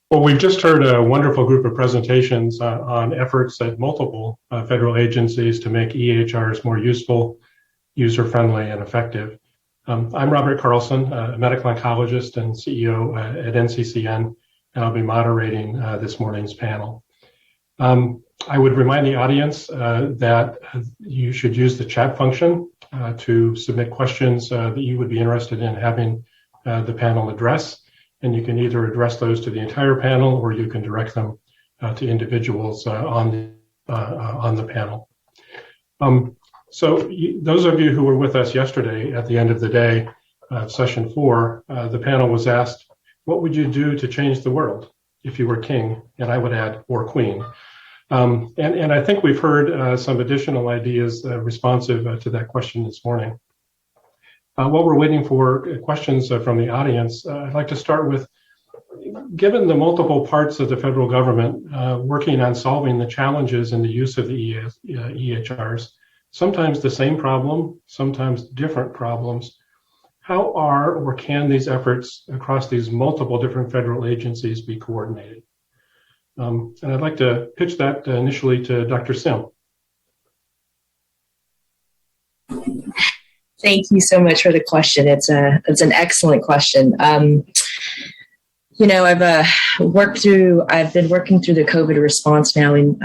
Well, we've just heard a wonderful group of presentations on efforts at multiple federal agencies to make EHRs more useful, user-friendly, and effective. I'm Robert Carlson, a medical oncologist and CEO at NCCN, and I'll be moderating this morning's panel. I would remind the audience that you should use the chat function to submit questions that you would be interested in having the panel address. And you can either address those to the entire panel or you can direct them to individuals on the panel. Those of you who were with us yesterday at the end of the day, session 4, the panel was asked, what would you do to change the world if you were king? And I would add, or queen. And I think we've heard some additional ideas responsive to that question this morning. While we're waiting for questions from the audience, I'd like to start with, given the multiple parts of the federal government working on solving the challenges in the use of the EHRs, sometimes the same problem, sometimes different problems, how are or can these efforts across these multiple different federal agencies be coordinated? And I'd like to pitch that initially to Dr. Sim. Thank you so much for the question. It's an excellent question. I've been working through the COVID response now in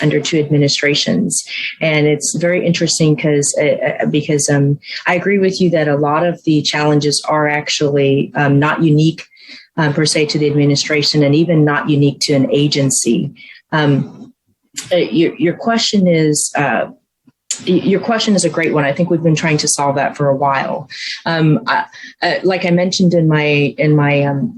under 2 administrations, and it's very interesting because I agree with you that a lot of the challenges are actually not unique per se to the administration, and even not unique to an agency. Your question is. Your question is a great one. I think we've been trying to solve that for a while. Like I mentioned in my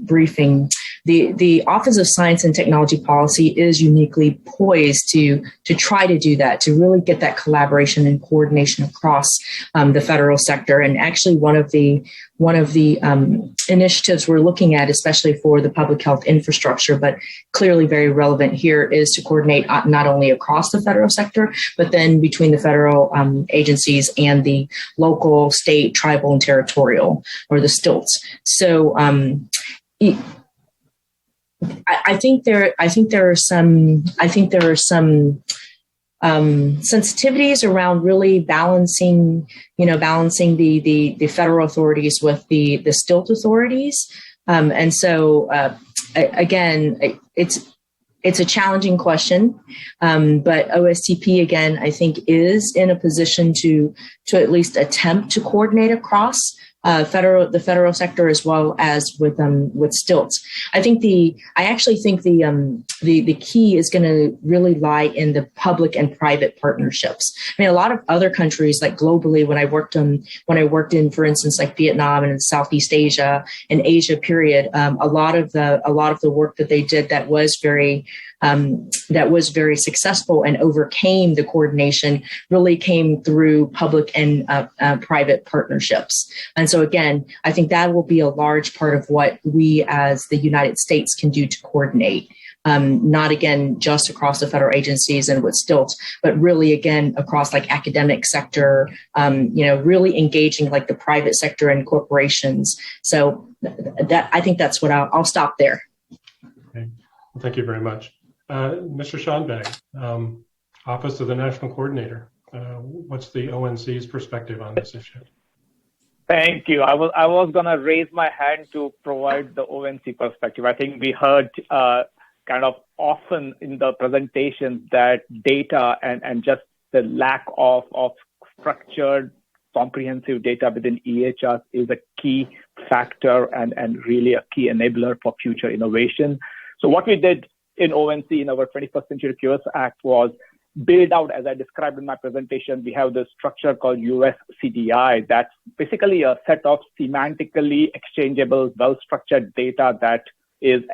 briefing, the Office of Science and Technology Policy is uniquely poised to try to do that, to really get that collaboration and coordination across the federal sector. And actually, one of the initiatives we're looking at, especially for the public health infrastructure, but clearly very relevant here, is to coordinate not only across the federal sector, but then between the federal agencies and the local, state, tribal, and territorial, or the stilts. So I think there are some sensitivities around really balancing the federal authorities with the stilt authorities. And so again, it's a challenging question, but OSTP, again, I think is in a position to at least attempt to coordinate across the federal sector as well as with stilts. I actually think the key is going to really lie in the public and private partnerships. I mean, a lot of other countries, like globally, when I worked in, for instance, like Vietnam and Southeast Asia and Asia period, a lot of the work that they did that was very successful and overcame the coordination really came through public and private partnerships. And so again, I think that will be a large part of what we as the United States can do to coordinate. Not again just across the federal agencies and with stilts, but really again across like academic sector, really engaging like the private sector and corporations. So that I think that's what I'll stop there. Okay, well, thank you very much. Mr. Schonberg, Office of the National Coordinator, what's the ONC's perspective on this issue? Thank you. I was going to raise my hand to provide the ONC perspective. I think we heard kind of often in the presentation that data and just the lack of structured, comprehensive data within EHRs is a key factor and really a key enabler for future innovation. So what we did in ONC in our 21st Century Cures Act was build out, as I described in my presentation, we have this structure called USCDI. That's basically a set of semantically exchangeable, well-structured data that is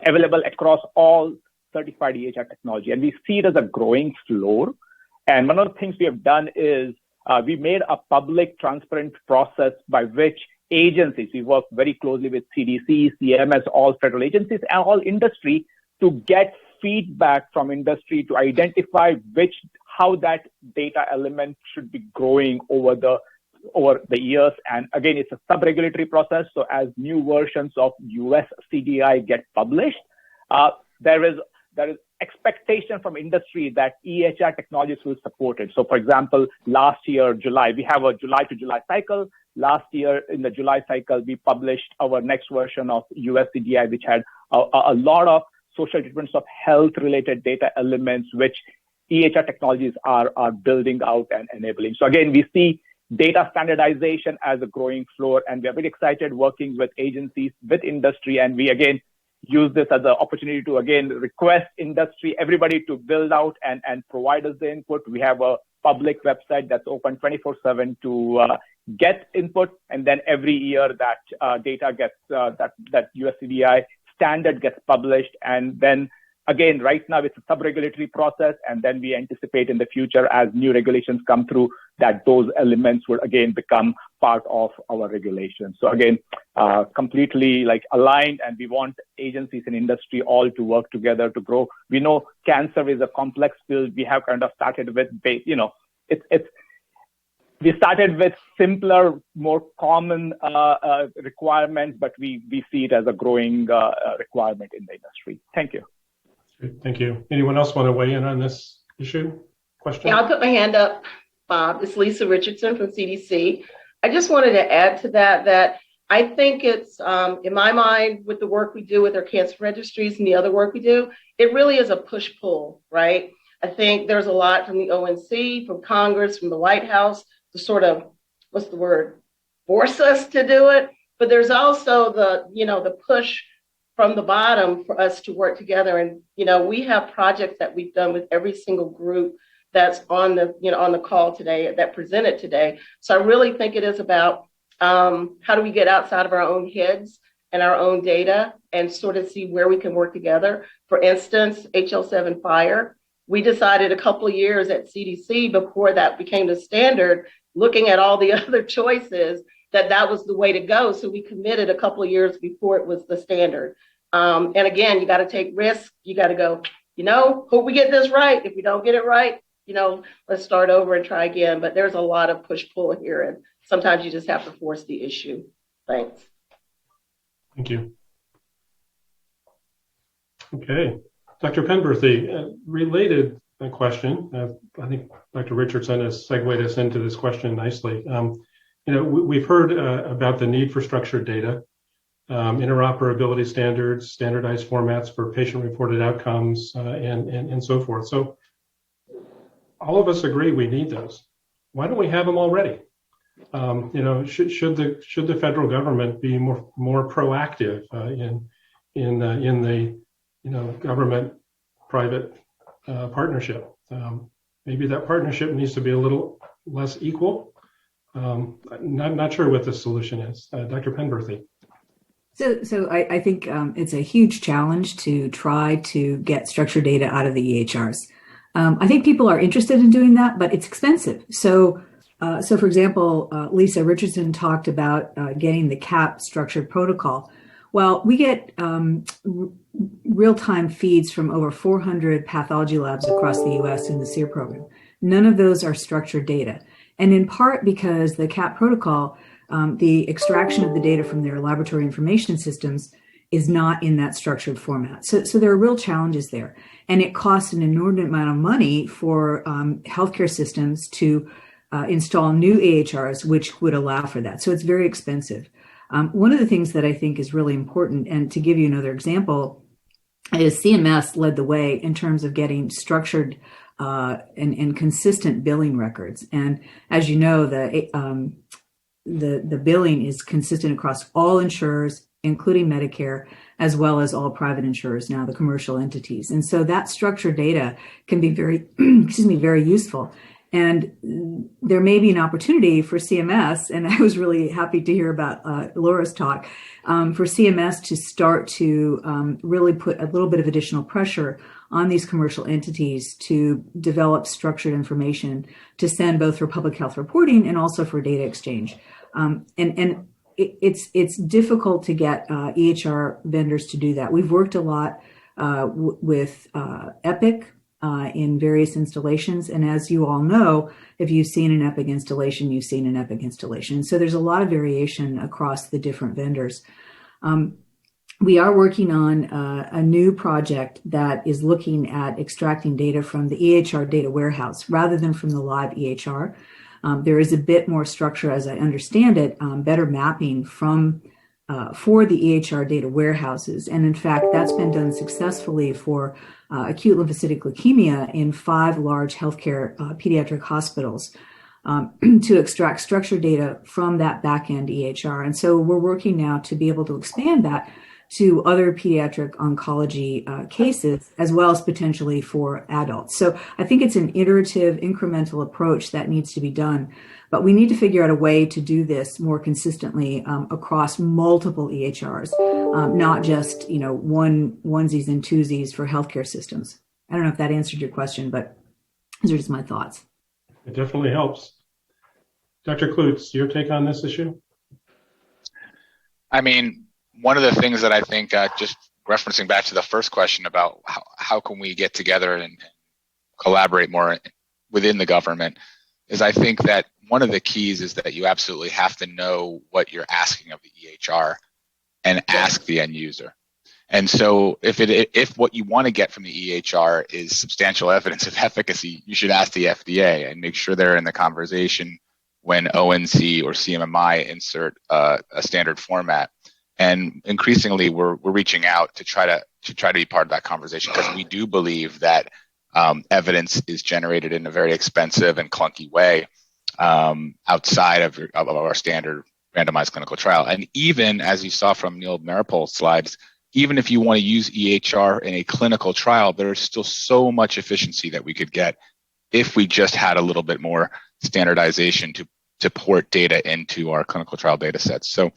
available across all certified EHR technology. And we see it as a growing floor. And one of the things we have done is we made a public, transparent process by which agencies, we work very closely with CDC, CMS, all federal agencies, and all industry to get feedback from industry to identify how that data element should be growing over the years. And again, it's a sub-regulatory process. So as new versions of US CDI get published, there is expectation from industry that EHR technologies will support it. So, for example, last year, July, we have a July to July cycle. Last year, in the July cycle, we published our next version of USCDI, which had a lot of social determinants of health-related data elements, which EHR technologies are building out and enabling. So again, we see data standardization as a growing floor, and we are very excited working with agencies, with industry, and we again use this as an opportunity to again request industry, everybody to build out and provide us the input. We have a public website that's open 24/7 to get input, and then every year that data gets that USCDI standard gets published, and then again, right now it's a sub-regulatory process, and then we anticipate in the future as new regulations come through that those elements will again become part of our regulations. So again, completely like aligned, and we want agencies and industry all to work together to grow. We know cancer is a complex field. We have kind of started with, we started with simpler, more common requirements, but we see it as a growing requirement in the industry. Thank you. Thank you. Anyone else want to weigh in on this issue? Question? Yeah, I'll put my hand up, Bob. It's Lisa Richardson from CDC. I just wanted to add to that I think it's, in my mind, with the work we do with our cancer registries and the other work we do, it really is a push-pull, right? I think there's a lot from the ONC, from Congress, from the White House to sort of, force us to do it. But there's also the push from the bottom for us to work together. And, we have projects that we've done with every single group that's on the call today, that presented today. So I really think it is about how do we get outside of our own heads and our own data and sort of see where we can work together. For instance, HL7 fire, we decided a couple of years at CDC before that became the standard, looking at all the other choices, that was the way to go. So we committed a couple of years before it was the standard. And again, you got to take risks. You got to go, hope we get this right. If we don't get it right, let's start over and try again. But there's a lot of push-pull here, and sometimes you just have to force the issue. Thanks. Thank you. Okay. Dr. Penberthy, related question. I think Dr. Richardson has segued us into this question nicely. We've heard about the need for structured data, interoperability standards, standardized formats for patient-reported outcomes, and so forth. So all of us agree we need those. Why don't we have them already? Should the federal government be more proactive in the government-private partnership? Maybe that partnership needs to be a little less equal. Not sure what the solution is. Dr. Penberthy. So I think it's a huge challenge to try to get structured data out of the EHRs. I think people are interested in doing that, but it's expensive. So for example, Lisa Richardson talked about getting the CAP structured protocol. Well, we get real-time feeds from over 400 pathology labs across the U.S. in the SEER program. None of those are structured data. And in part because the CAP protocol, the extraction of the data from their laboratory information systems is not in that structured format. So there are real challenges there. And it costs an inordinate amount of money for healthcare systems to install new AHRs, which would allow for that. So it's very expensive. One of the things that I think is really important, and to give you another example, is CMS led the way in terms of getting structured and consistent billing records. And as you know, the billing is consistent across all insurers, including Medicare, as well as all private insurers, now the commercial entities. And so that structured data can be very, very useful. And there may be an opportunity for CMS, and I was really happy to hear about Laura's talk, for CMS to start to really put a little bit of additional pressure on these commercial entities to develop structured information to send both for public health reporting and also for data exchange. And it's difficult to get EHR vendors to do that. We've worked a lot with Epic in various installations. And as you all know, if you've seen an Epic installation, you've seen an Epic installation. So there's a lot of variation across the different vendors. we are working on a new project that is looking at extracting data from the EHR data warehouse rather than from the live EHR. There is a bit more structure, as I understand it, better mapping from for the EHR data warehouses. And in fact, that's been done successfully for acute lymphocytic leukemia in 5 large healthcare pediatric hospitals to extract structured data from that back-end EHR. And so we're working now to be able to expand that to other pediatric oncology cases, as well as potentially for adults. So I think it's an iterative, incremental approach that needs to be done. But we need to figure out a way to do this more consistently across multiple EHRs, not just onesies and twosies for healthcare systems. I don't know if that answered your question, but those are just my thoughts. It definitely helps. Dr. Klutz, your take on this issue? I mean, one of the things that I think, just referencing back to the first question about how can we get together and collaborate more within the government, is I think that one of the keys is that you absolutely have to know what you're asking of the EHR and ask the end user. And so if what you want to get from the EHR is substantial evidence of efficacy, you should ask the FDA and make sure they're in the conversation when ONC or CMMI insert a standard format. And increasingly, we're reaching out to try to be part of that conversation, because we do believe that evidence is generated in a very expensive and clunky way outside of our standard randomized clinical trial. And even as you saw from Neil Maripol's slides, even if you want to use EHR in a clinical trial, there's still so much efficiency that we could get if we just had a little bit more standardization to port data into our clinical trial data sets. So,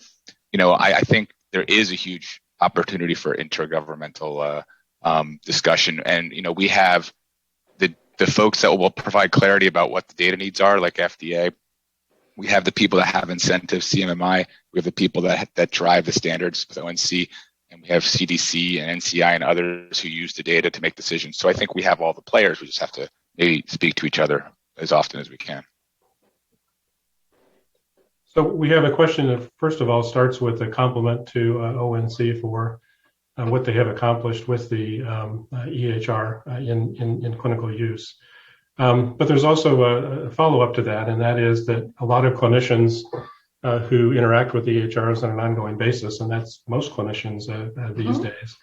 I think there is a huge opportunity for intergovernmental discussion. And, we have the folks that will provide clarity about what the data needs are, like FDA. We have the people that have incentives, CMMI. We have the people that drive the standards with ONC. And we have CDC and NCI and others who use the data to make decisions. So I think we have all the players. We just have to maybe speak to each other as often as we can. So we have a question that, first of all, starts with a compliment to ONC for what they have accomplished with the EHR in clinical use. But there's also a follow-up to that, and that is that a lot of clinicians who interact with EHRs on an ongoing basis, and that's most clinicians these days,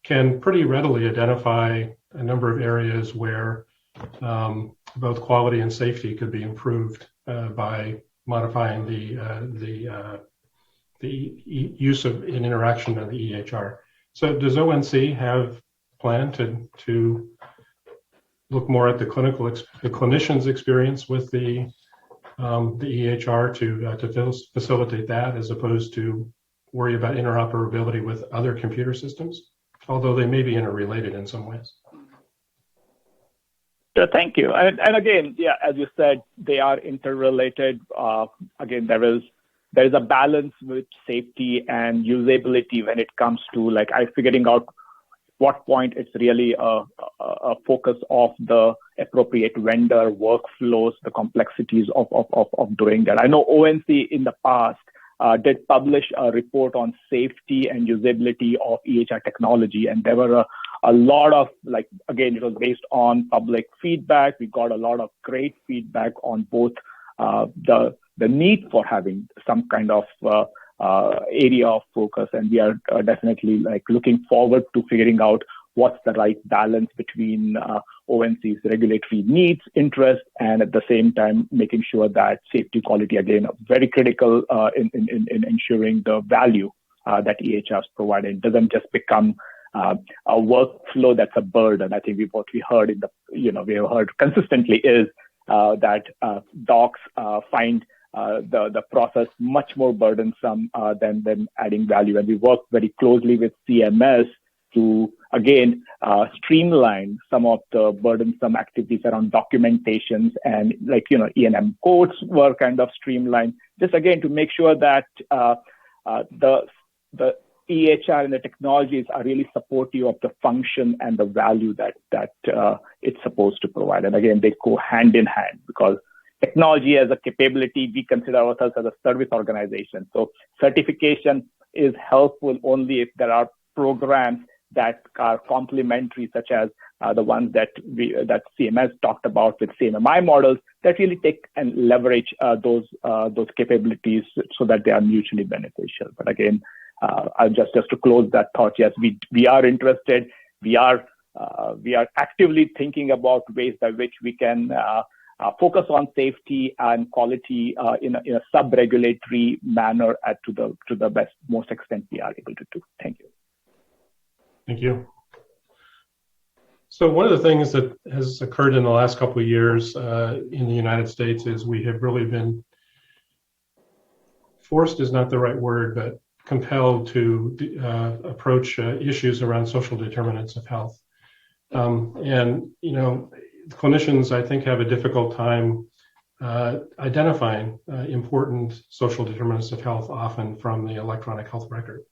can pretty readily identify a number of areas where both quality and safety could be improved by modifying the use of an interaction of the EHR. So does ONC have a plan to look more at the clinician's experience with the EHR to facilitate that, as opposed to worry about interoperability with other computer systems, although they may be interrelated in some ways? Sure, thank you. And again, as you said, they are interrelated. Again, there is a balance with safety and usability when it comes to figuring out what point it's really a focus of the appropriate vendor workflows, the complexities of doing that. I know ONC in the past did publish a report on safety and usability of EHR technology, and there were a lot of, again, it was based on public feedback. We got a lot of great feedback on both the need for having some kind of area of focus, and we are definitely looking forward to figuring out what's the right balance between ONC's regulatory needs, interest, and at the same time making sure that safety, quality, again, very critical in ensuring the value that EHRs provide. It doesn't just become a workflow that's a burden. I think what we heard we have heard consistently is that docs find the process much more burdensome than adding value. And we work very closely with CMS to, again, streamline some of the burdensome activities around documentations, and E&M codes were kind of streamlined, just again to make sure that the EHR and the technologies are really supportive of the function and the value that it's supposed to provide. And again, they go hand in hand, because technology as a capability, we consider ourselves as a service organization. So certification is helpful only if there are programs that are complementary, such as the ones that CMS talked about with CMMI models that really take and leverage those capabilities so that they are mutually beneficial. But again, just to close that thought, yes, we are interested. We are actively thinking about ways by which we can focus on safety and quality in a sub-regulatory manner to the most extent we are able to do. Thank you. Thank you. So one of the things that has occurred in the last couple of years in the United States is we have really been forced is not the right word, but compelled to approach issues around social determinants of health. And, clinicians, I think, have a difficult time identifying important social determinants of health, often from the electronic health record.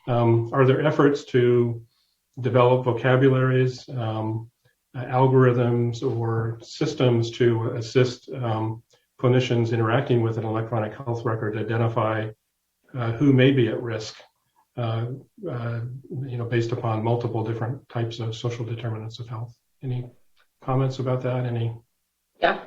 Are there efforts to develop vocabularies, algorithms, or systems to assist clinicians interacting with an electronic health record to identify who may be at risk, based upon multiple different types of social determinants of health? Any comments about that? Yeah,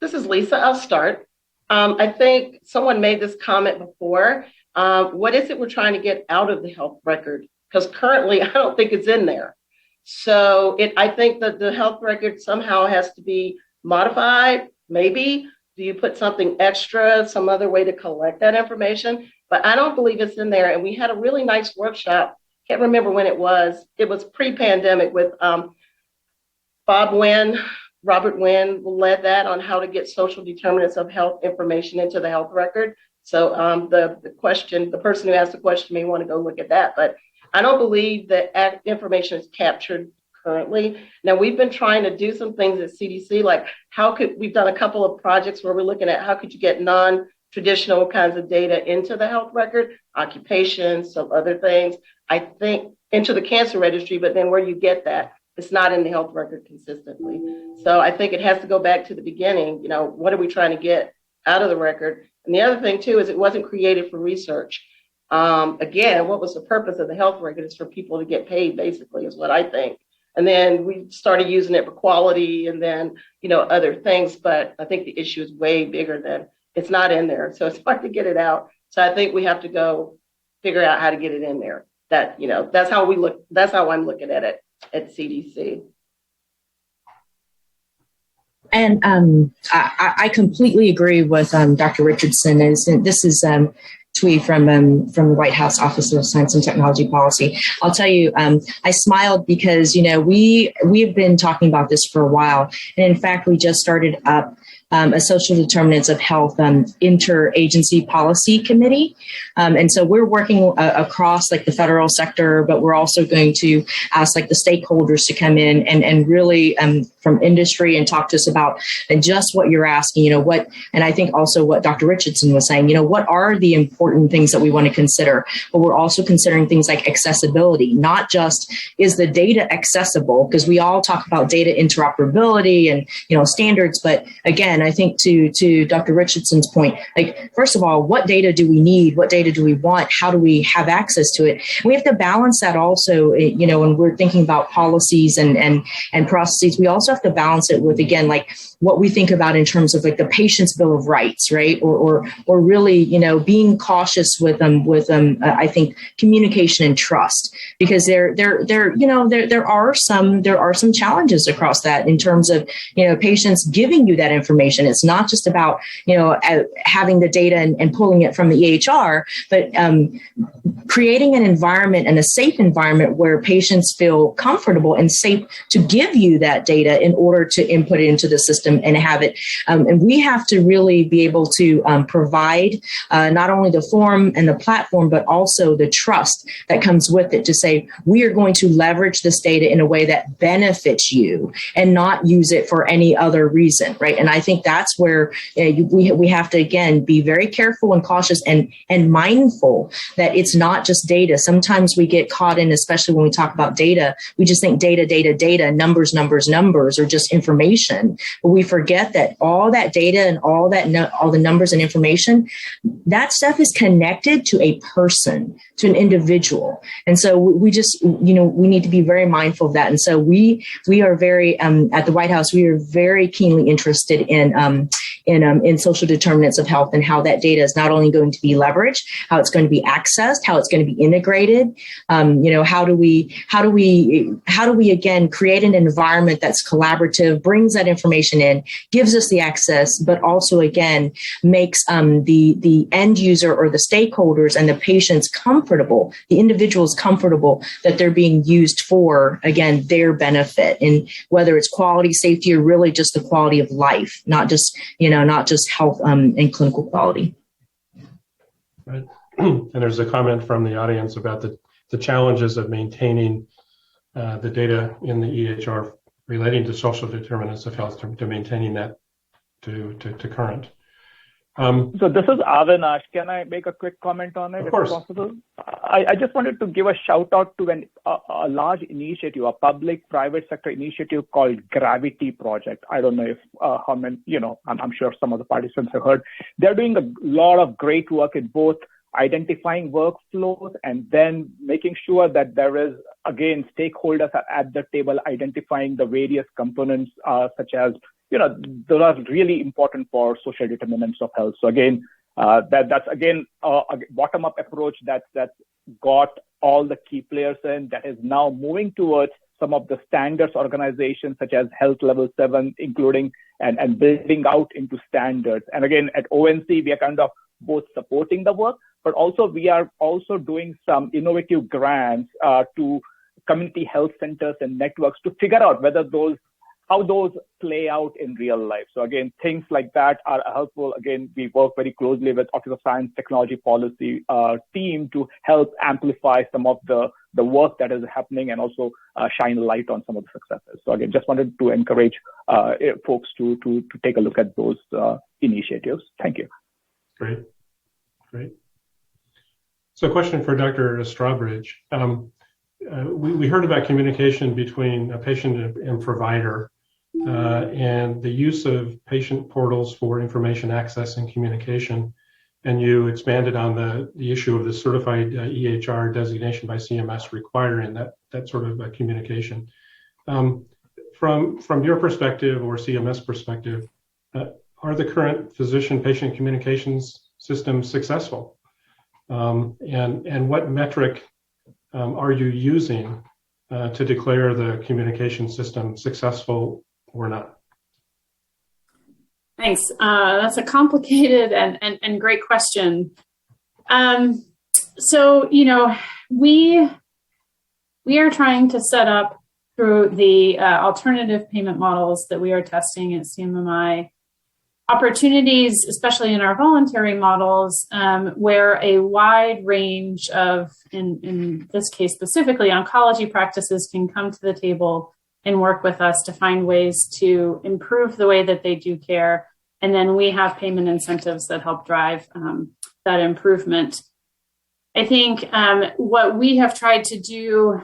this is Lisa. I'll start. I think someone made this comment before. What is it we're trying to get out of the health record? Because currently, I don't think it's in there. So I think that the health record somehow has to be modified. Maybe. Do you put something extra, some other way to collect that information? But I don't believe it's in there. And we had a really nice workshop. Can't remember when it was. It was pre-pandemic with Robert Wynn led that on how to get social determinants of health information into the health record. So the person who asked the question may want to go look at that. But I don't believe that information is captured currently. Now, we've been trying to do some things at CDC, like we've done a couple of projects where we're looking at how could you get non-traditional kinds of data into the health record, occupations, some other things, I think into the cancer registry, but then where you get that, it's not in the health record consistently. So I think it has to go back to the beginning. What are we trying to get out of the record? And the other thing too, is it wasn't created for research. Again, what was the purpose of the health record? Is for people to get paid, basically, is what I think. And then we started using it for quality and then, other things. But I think the issue is way bigger than it's not in there. So it's hard to get it out. So I think we have to go figure out how to get it in there. That's how I'm looking at it at CDC. And I completely agree with Dr. Richardson. This is tweet from the White House Office of Science and Technology Policy. I'll tell you, I smiled because we have been talking about this for a while, and in fact, we just started up a social determinants of health interagency policy committee, and so we're working across like the federal sector, but we're also going to ask like the stakeholders to come in and really from industry and talk to us about just what you're asking, and I think also what Dr. Richardson was saying, what are the important things that we want to consider, but we're also considering things like accessibility, not just is the data accessible, because we all talk about data interoperability and, standards, but again, I think to Dr. Richardson's point, like, first of all, what data do we need? What data do we want? How do we have access to it? And we have to balance that also, when we're thinking about policies and processes, we also have to balance it with, again, like what we think about in terms of like the patient's bill of rights, right? Or really, being cautious with I think communication and trust, because there are some challenges across that in terms of, patients giving you that information. It's not just about, having the data and pulling it from the EHR, but creating an environment and a safe environment where patients feel comfortable and safe to give you that data in order to input it into the system and have it. And we have to really be able to provide not only the form and the platform, but also the trust that comes with it to say, we are going to leverage this data in a way that benefits you and not use it for any other reason, right? And I think that's where we have to, again, be very careful and cautious and mindful that it's not just data. Sometimes we get caught in, especially when we talk about data, we just think data, numbers, numbers or just information. But we forget that all that data and all the numbers and information, that stuff is connected to a person, to an individual. And so we just, we need to be very mindful of that. And so we are very, at the White House, we are very keenly interested in social determinants of health and how that data is not only going to be leveraged, how it's going to be accessed, how it's going to be integrated. How do we again create an environment that's collaborative, brings that information in, gives us the access, but also again makes the end user or the stakeholders and the patients comfortable, the individuals comfortable that they're being used for, again, their benefit, and whether it's quality, safety, or really just the quality of life, not just health and clinical quality. Right. And there's a comment from the audience about the challenges of maintaining the data in the EHR relating to social determinants of health, to maintaining that to current. So this is Avinash. Can I make a quick comment on it, of course, if possible? I just wanted to give a shout out to a large initiative, a public-private sector initiative called Gravity Project. I don't know if how many, I'm sure some of the participants have heard. They're doing a lot of great work in both identifying workflows and then making sure that there is, again, stakeholders are at the table identifying the various components, such as, those are really important for social determinants of health. So again, that's again a bottom-up approach that's got all the key players in, that is now moving towards some of the standards organizations such as Health Level 7, including and building out into standards. And again, at ONC, we are kind of both supporting the work, but also we are also doing some innovative grants to community health centers and networks to figure out how those play out in real life. So again, things like that are helpful. Again, we work very closely with Office of Science Technology Policy team to help amplify some of the work that is happening and also shine a light on some of the successes. So again, just wanted to encourage folks to take a look at those initiatives. Thank you. Great. So a question for Dr. Strawbridge. We heard about communication between a patient and provider and the use of patient portals for information access and communication. And you expanded on the issue of the certified EHR designation by CMS requiring that sort of communication. From your perspective or CMS perspective, are the current physician-patient communications systems successful? And what metric are you using to declare the communication system successful or not? Thanks. That's a complicated and great question. So, we are trying to set up through the alternative payment models that we are testing at CMMI opportunities, especially in our voluntary models, where a wide range of, in this case specifically, oncology practices can come to the table and work with us to find ways to improve the way that they do care. And then we have payment incentives that help drive that improvement. I think what we have tried to do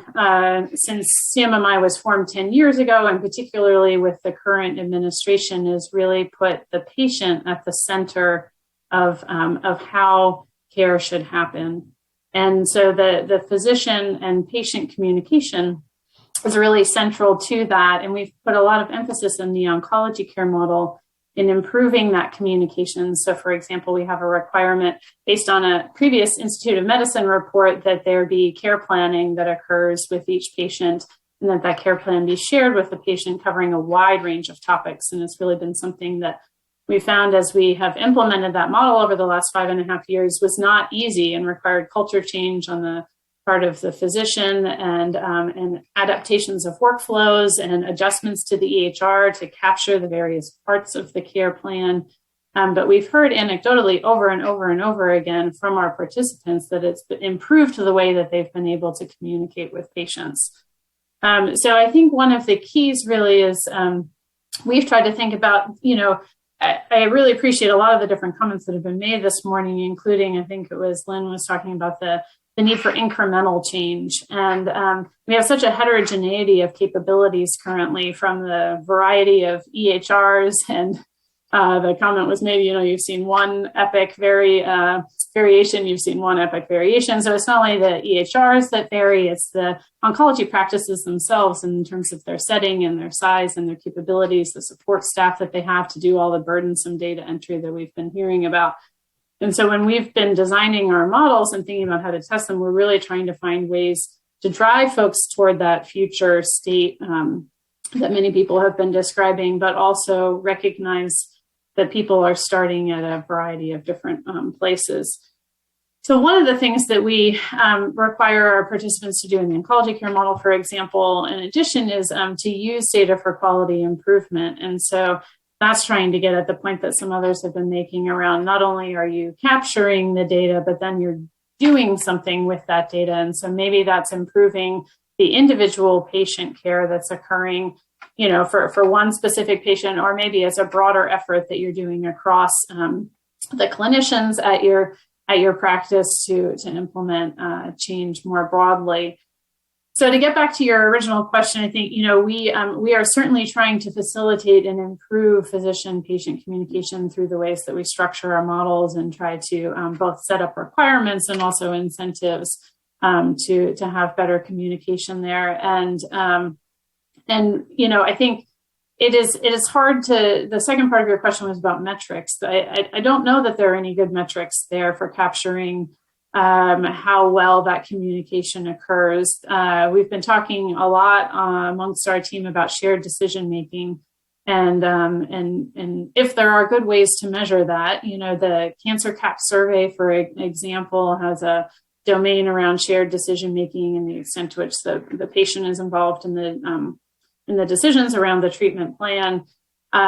since CMMI was formed 10 years ago, and particularly with the current administration, is really put the patient at the center of how care should happen. And so the physician and patient communication is really central to that. And we've put a lot of emphasis in the oncology care model in improving that communication. So for example, we have a requirement based on a previous Institute of Medicine report that there be care planning that occurs with each patient, and that care plan be shared with the patient, covering a wide range of topics. And it's really been something that we found as we have implemented that model over the last 5.5 years was not easy and required culture change on the part of the physician and adaptations of workflows and adjustments to the EHR to capture the various parts of the care plan. But we've heard anecdotally over and over and over again from our participants that it's improved the way that they've been able to communicate with patients. So I think one of the keys really is we've tried to think about, I really appreciate a lot of the different comments that have been made this morning, including, I think it was Lynn was talking about the the need for incremental change. And we have such a heterogeneity of capabilities currently, from the variety of EHRs, and the comment was maybe, you've seen one epic variation, you've seen one epic variation. So it's not only the EHRs that vary, it's the oncology practices themselves in terms of their setting and their size and their capabilities, the support staff that they have to do all the burdensome data entry that we've been hearing about. And so when we've been designing our models and thinking about how to test them, we're really trying to find ways to drive folks toward that future state that many people have been describing, but also recognize that people are starting at a variety of different places. So one of the things that we require our participants to do in the oncology care model, for example, in addition, is to use data for quality improvement. And so that's trying to get at the point that some others have been making around, not only are you capturing the data, but then you're doing something with that data. And so maybe that's improving the individual patient care that's occurring, for one specific patient, or maybe as a broader effort that you're doing across the clinicians at your practice to implement change more broadly. So to get back to your original question, I think, we are certainly trying to facilitate and improve physician-patient communication through the ways that we structure our models and try to both set up requirements and also incentives to have better communication there. And I think it is hard to, the second part of your question was about metrics. I don't know that there are any good metrics there for capturing how well that communication occurs. We've been talking a lot amongst our team about shared decision making, and if there are good ways to measure that, the Cancer CAP survey, for example, has a domain around shared decision making and the extent to which the patient is involved in the decisions around the treatment plan. So,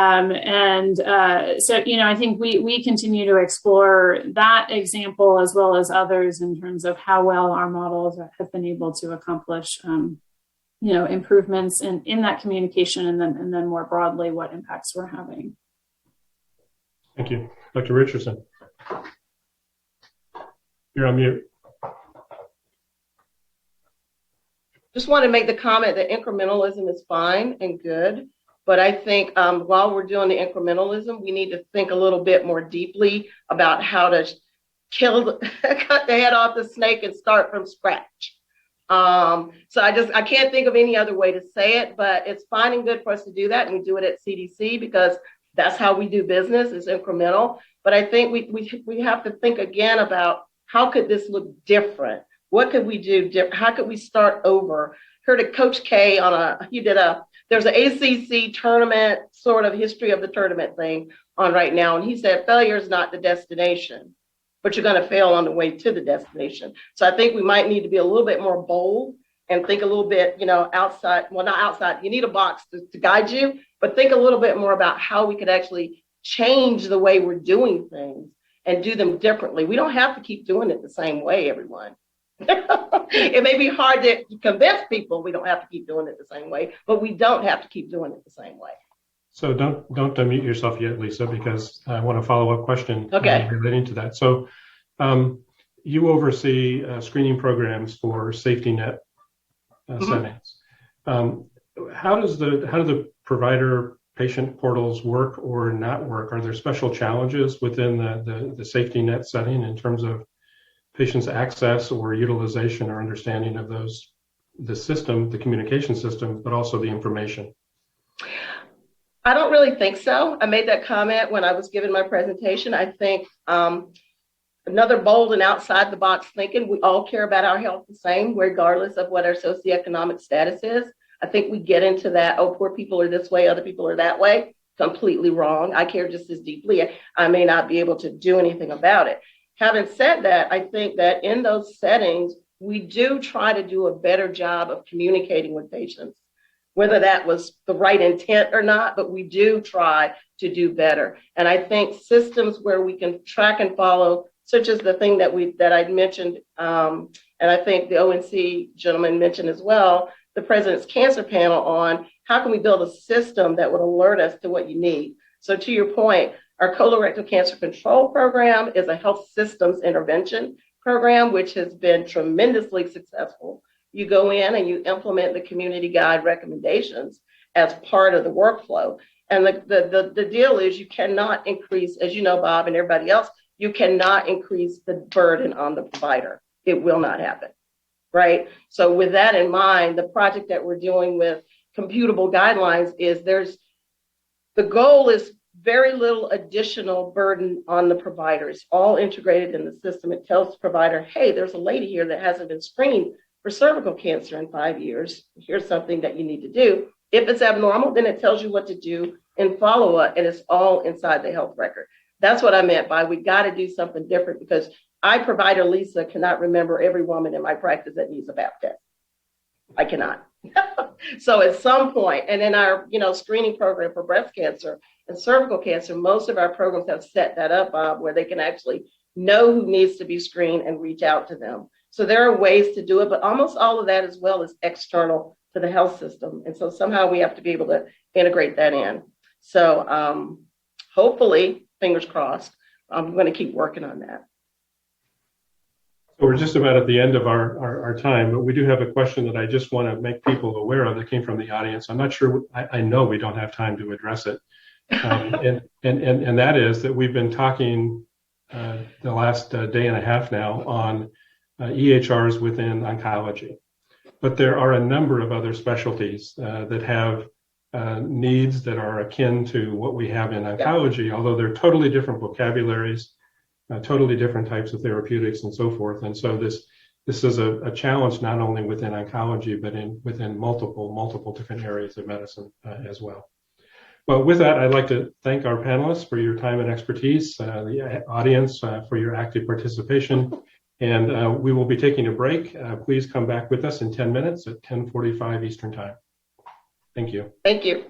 I think we continue to explore that example as well as others in terms of how well our models have been able to accomplish, improvements in that communication, and then more broadly, what impacts we're having. Thank you. Dr. Richardson. You're on mute. Just want to make the comment that incrementalism is fine and good. But I think while we're doing the incrementalism, we need to think a little bit more deeply about how to cut the head off the snake and start from scratch. So I can't think of any other way to say it, but it's fine and good for us to do that. And we do it at CDC because that's how we do business, is incremental. But I think we have to think again about how could this look different? What could we do? How could we start over? Heard of Coach K there's an ACC tournament, sort of history of the tournament thing on right now. And he said, failure is not the destination, but you're going to fail on the way to the destination. So I think we might need to be a little bit more bold and think a little bit, outside, well, not outside, you need a box to guide you, but think a little bit more about how we could actually change the way we're doing things and do them differently. We don't have to keep doing it the same way, everyone. It may be hard to convince people we don't have to keep doing it the same way, but we don't have to keep doing it the same way. So don't unmute yourself yet, Lisa, because I want a follow-up question relating to that. So you oversee screening programs for safety net settings. How do the provider patient portals work or not work? Are there special challenges within the safety net setting in terms of patients' access or utilization or understanding of the system, the communication system, but also the information? I don't really think so. I made that comment when I was giving my presentation. I think another bold and outside the box thinking, we all care about our health the same, regardless of what our socioeconomic status is. I think we get into that, poor people are this way, other people are that way. Completely wrong. I care just as deeply. I may not be able to do anything about it. Having said that, I think that in those settings, we do try to do a better job of communicating with patients, whether that was the right intent or not, but we do try to do better. And I think systems where we can track and follow, such as the thing that I mentioned, and I think the ONC gentleman mentioned as well, the President's Cancer Panel on how can we build a system that would alert us to what you need. So to your point, our colorectal cancer control program is a health systems intervention. program, which has been tremendously successful. You go in and you implement the community guide recommendations as part of the workflow. And the deal is you cannot increase, as you know, Bob and everybody else, you cannot increase the burden on the provider. It will not happen, right? So with that in mind, the project that we're doing with computable guidelines is the goal is very little additional burden on the provider. It's all integrated in the system. It tells the provider, hey, there's a lady here that hasn't been screened for cervical cancer in 5 years. Here's something that you need to do. If it's abnormal, then it tells you what to do in follow-up, and it's all inside the health record. That's what I meant by we got to do something different, because I, provider Lisa, cannot remember every woman in my practice that needs a Pap test. I cannot. So at some point, and in our screening program for breast cancer and cervical cancer, most of our programs have set that up, Bob, where they can actually know who needs to be screened and reach out to them. So there are ways to do it, but almost all of that as well is external to the health system. And so somehow we have to be able to integrate that in. So hopefully, fingers crossed, I'm going to keep working on that. So we're just about at the end of our time, but we do have a question that I just want to make people aware of that came from the audience. I'm not sure, I know we don't have time to address it. And that is that we've been talking the last day and a half now on EHRs within oncology. But there are a number of other specialties that have needs that are akin to what we have in oncology, although they're totally different vocabularies, totally different types of therapeutics and so forth. And so this is a challenge not only within oncology, but within multiple different areas of medicine as well. Well, with that, I'd like to thank our panelists for your time and expertise, the audience for your active participation. And we will be taking a break. Please come back with us in 10 minutes at 10:45 Eastern Time. Thank you. Thank you.